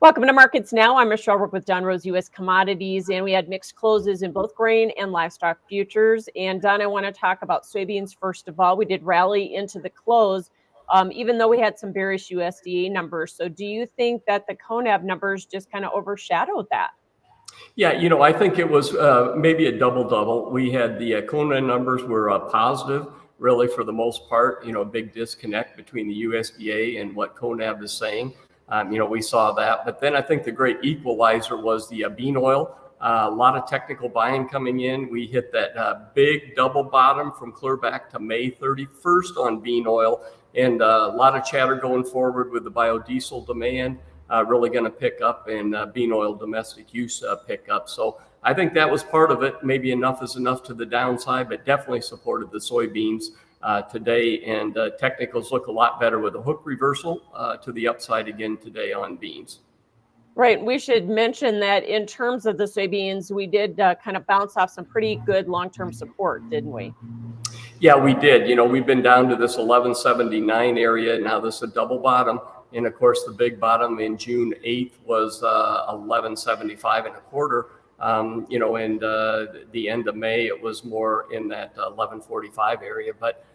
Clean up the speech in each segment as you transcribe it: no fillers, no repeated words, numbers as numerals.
Welcome to Markets Now. I'm Michelle Rook with Don Rose U.S. Commodities, and we had mixed closes in both grain and livestock futures. And Don, I want to talk about soybeans first of all. We did rally into the close, even though we had some bearish USDA numbers. So do you think that the Conab numbers just kind of overshadowed that? Yeah, I think it was maybe a double-double. We had the Conab numbers were positive, really, for the most part. A big disconnect between the USDA and what Conab is saying. We saw that. But then I think the great equalizer was the bean oil. A lot of technical buying coming in. We hit that big double bottom from clear back to May 31st on bean oil. And a lot of chatter going forward with the biodiesel demand really going to pick up and bean oil domestic use pick up. So I think that was part of it. Maybe enough is enough to the downside, but definitely supported the soybeans today, and technicals look a lot better with a hook reversal to the upside again today on beans. Right. We should mention that in terms of the soybeans, we did kind of bounce off some pretty good long-term support, didn't we? Yeah, we did. We've been down to this 1179 area. Now this is a double bottom. And of course, the big bottom in June 8th was 1175 and a quarter. And the end of May, it was more in that 1145 area. But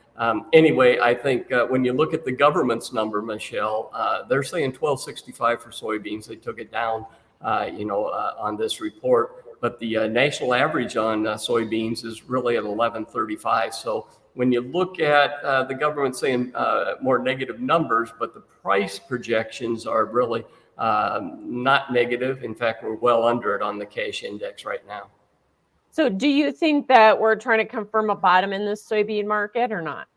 anyway, I think when you look at the government's number, Michelle, they're saying 1265 for soybeans. They took it down, on this report. But the national average on soybeans is really at 1135. So when you look at the government saying more negative numbers, but the price projections are really not negative. In fact, we're well under it on the cash index right now. So do you think that we're trying to confirm a bottom in this soybean market or not?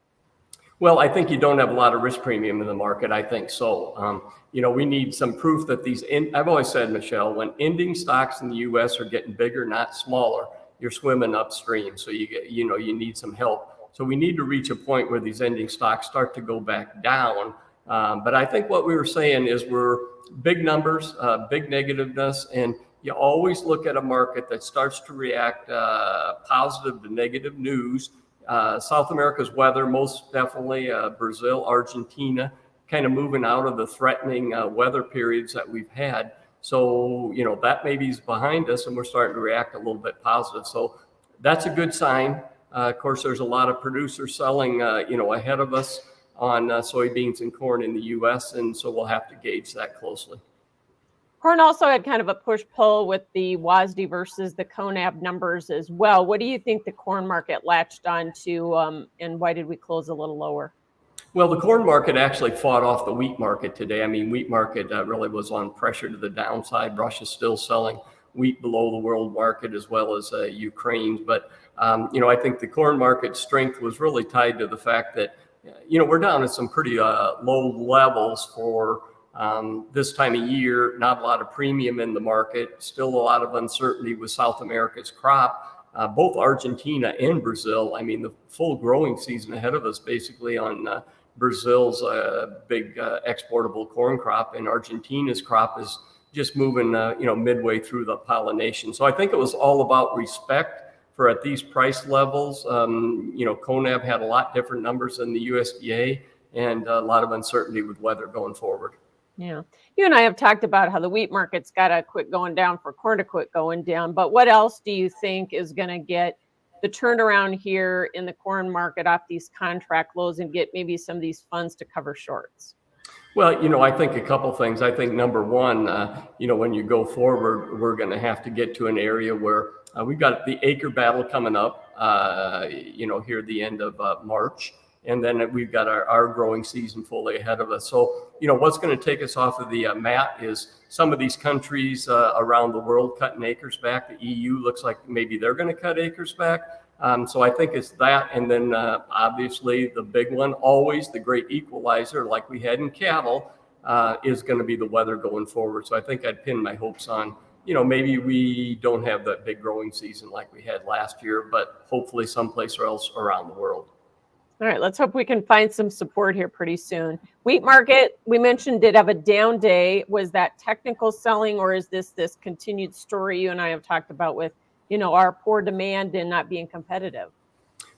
Well, I think you don't have a lot of risk premium in the market. I think so. We need some proof that I've always said, Michelle, when ending stocks in the U.S. are getting bigger, not smaller, you're swimming upstream. So you need some help. So we need to reach a point where these ending stocks start to go back down. But I think what we were saying is we're big numbers, big negativeness, and you always look at a market that starts to react positive to negative news. South America's weather, most definitely, Brazil, Argentina, kind of moving out of the threatening weather periods that we've had. So, that maybe is behind us and we're starting to react a little bit positive. So that's a good sign. Of course, there's a lot of producers selling, ahead of us on soybeans and corn in the U.S., and so we'll have to gauge that closely. Corn also had kind of a push-pull with the WASDE versus the Conab numbers as well. What do you think the corn market latched on to, and why did we close a little lower? Well, the corn market actually fought off the wheat market today. I mean, wheat market really was on pressure to the downside. Russia's still selling wheat below the world market as well as Ukraine. But, I think the corn market strength was really tied to the fact that, we're down at some pretty low levels for this time of year. Not a lot of premium in the market. Still a lot of uncertainty with South America's crop. Both Argentina and Brazil. I mean, the full growing season ahead of us basically on Brazil's big exportable corn crop, and Argentina's crop is just moving, midway through the pollination. So I think it was all about respect for at these price levels. Conab had a lot different numbers than the USDA, and a lot of uncertainty with weather going forward. Yeah. You and I have talked about how the wheat market's got to quit going down for corn to quit going down. But what else do you think is going to get the turnaround here in the corn market off these contract lows and get maybe some of these funds to cover shorts? Well, I think a couple things. I think number one, when you go forward, we're going to have to get to an area where we've got the acre battle coming up, here at the end of March. And then we've got our growing season fully ahead of us. So, what's going to take us off of the mat is some of these countries around the world cutting acres back. The EU looks like maybe they're going to cut acres back. So I think it's that. And then obviously the big one, always the great equalizer like we had in cattle, is going to be the weather going forward. So I think I'd pin my hopes on, maybe we don't have that big growing season like we had last year, but hopefully someplace else around the world. All right, let's hope we can find some support here pretty soon. Wheat market, we mentioned, did have a down day. Was that technical selling, or is this continued story you and I have talked about with, our poor demand and not being competitive?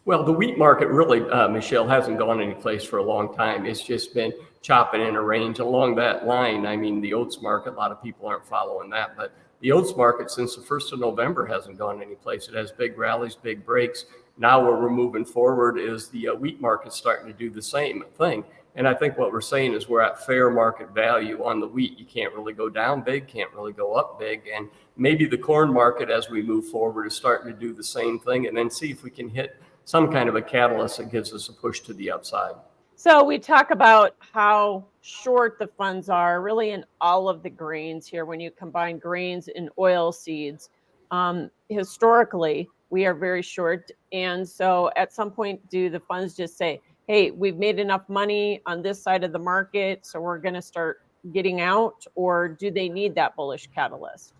Well, the wheat market really, Michelle, hasn't gone any place for a long time. It's just been chopping in a range along that line. I mean, the oats market, a lot of people aren't following that, but the oats market since the 1st of November hasn't gone any place. It has big rallies, big breaks. Now where we're moving forward is the wheat market starting to do the same thing. And I think what we're saying is we're at fair market value on the wheat. You can't really go down big, can't really go up big. And maybe the corn market as we move forward is starting to do the same thing, and then see if we can hit some kind of a catalyst that gives us a push to the upside. So we talk about how short the funds are really in all of the grains here when you combine grains and oil seeds. Historically, we are very short. And so at some point, do the funds just say, hey, we've made enough money on this side of the market, so we're going to start getting out? Or do they need that bullish catalyst?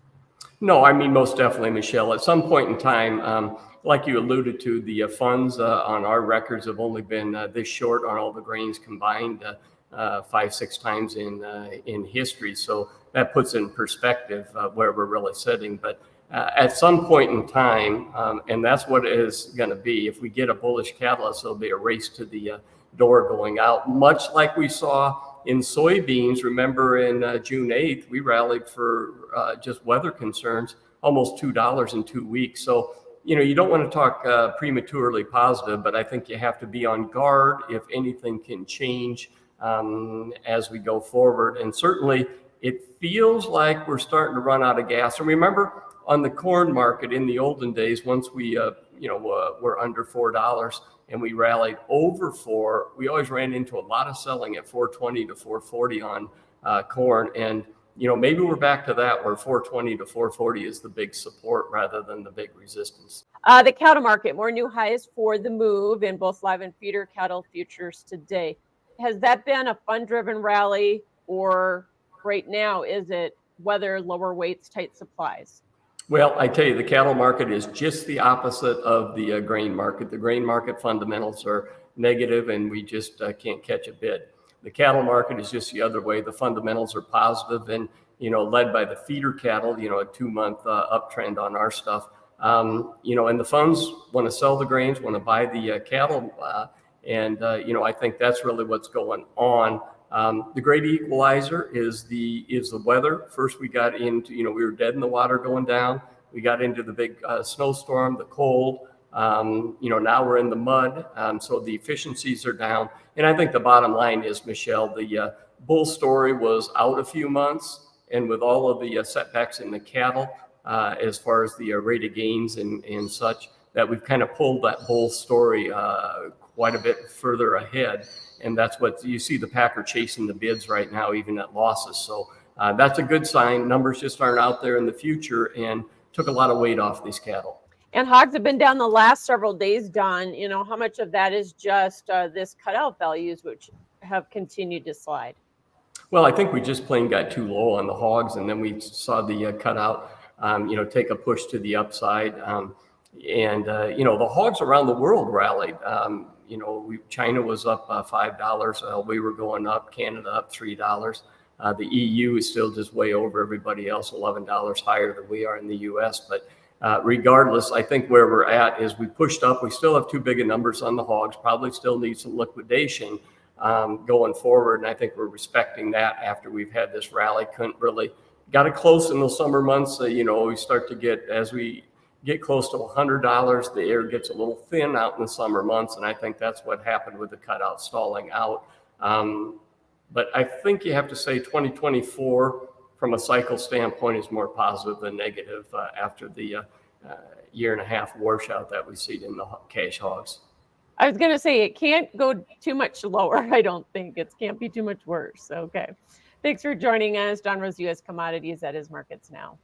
No, I mean, most definitely, Michelle. At some point in time, like you alluded to, the funds on our records have only been this short on all the grains combined 5-6 times in history. So that puts in perspective where we're really sitting. But at some point in time, and that's what it is going to be, if we get a bullish catalyst, there'll be a race to the door going out, much like we saw in soybeans. Remember in June 8th, we rallied for just weather concerns, almost $2 in 2 weeks. So, you don't want to talk prematurely positive, but I think you have to be on guard if anything can change as we go forward. And certainly it feels like we're starting to run out of gas. And remember, on the corn market in the olden days, once we were under $4 and we rallied over $4, we always ran into a lot of selling at $4.20 to $4.40 on corn. And maybe we're back to that where $4.20 to $4.40 is the big support rather than the big resistance. The cattle market, more new highs for the move in both live and feeder cattle futures today. Has that been a fund-driven rally, or right now is it weather, lower weights, tight supplies? Well, I tell you, the cattle market is just the opposite of the grain market. The grain market fundamentals are negative, and we just can't catch a bid. The cattle market is just the other way. The fundamentals are positive, and led by the feeder cattle. A 2-month uptrend on our stuff. And the funds want to sell the grains, want to buy the cattle, and I think that's really what's going on. The great equalizer is the weather. First, we got into, we were dead in the water going down. We got into the big snowstorm, the cold. Now we're in the mud. So the efficiencies are down. And I think the bottom line is, Michelle, the bull story was out a few months. And with all of the setbacks in the cattle, as far as the rate of gains and such, that we've kind of pulled that bull story quite a bit further ahead. And that's what you see, the packer chasing the bids right now, even at losses. So that's a good sign. Numbers just aren't out there in the future and took a lot of weight off these cattle. And hogs have been down the last several days, Don. How much of that is just this cutout values, which have continued to slide? Well, I think we just plain got too low on the hogs, and then we saw the cutout, take a push to the upside. The hogs around the world rallied. China was up $5. We were going up. Canada up $3. The EU is still just way over everybody else, $11 higher than we are in the U.S. But regardless, I think where we're at is we pushed up. We still have too big of numbers on the hogs. Probably still need some liquidation going forward. And I think we're respecting that after we've had this rally. Couldn't really got it close in the summer months. We start to get, as we get close to $100, the air gets a little thin out in the summer months. And I think that's what happened with the cutout stalling out. But I think you have to say 2024 from a cycle standpoint is more positive than negative after the year and a half washout that we see in the cash hogs. I was going to say it can't go too much lower. I don't think it can't be too much worse. Okay. Thanks for joining us. Don Rose, U.S. Commodities. That is Markets Now.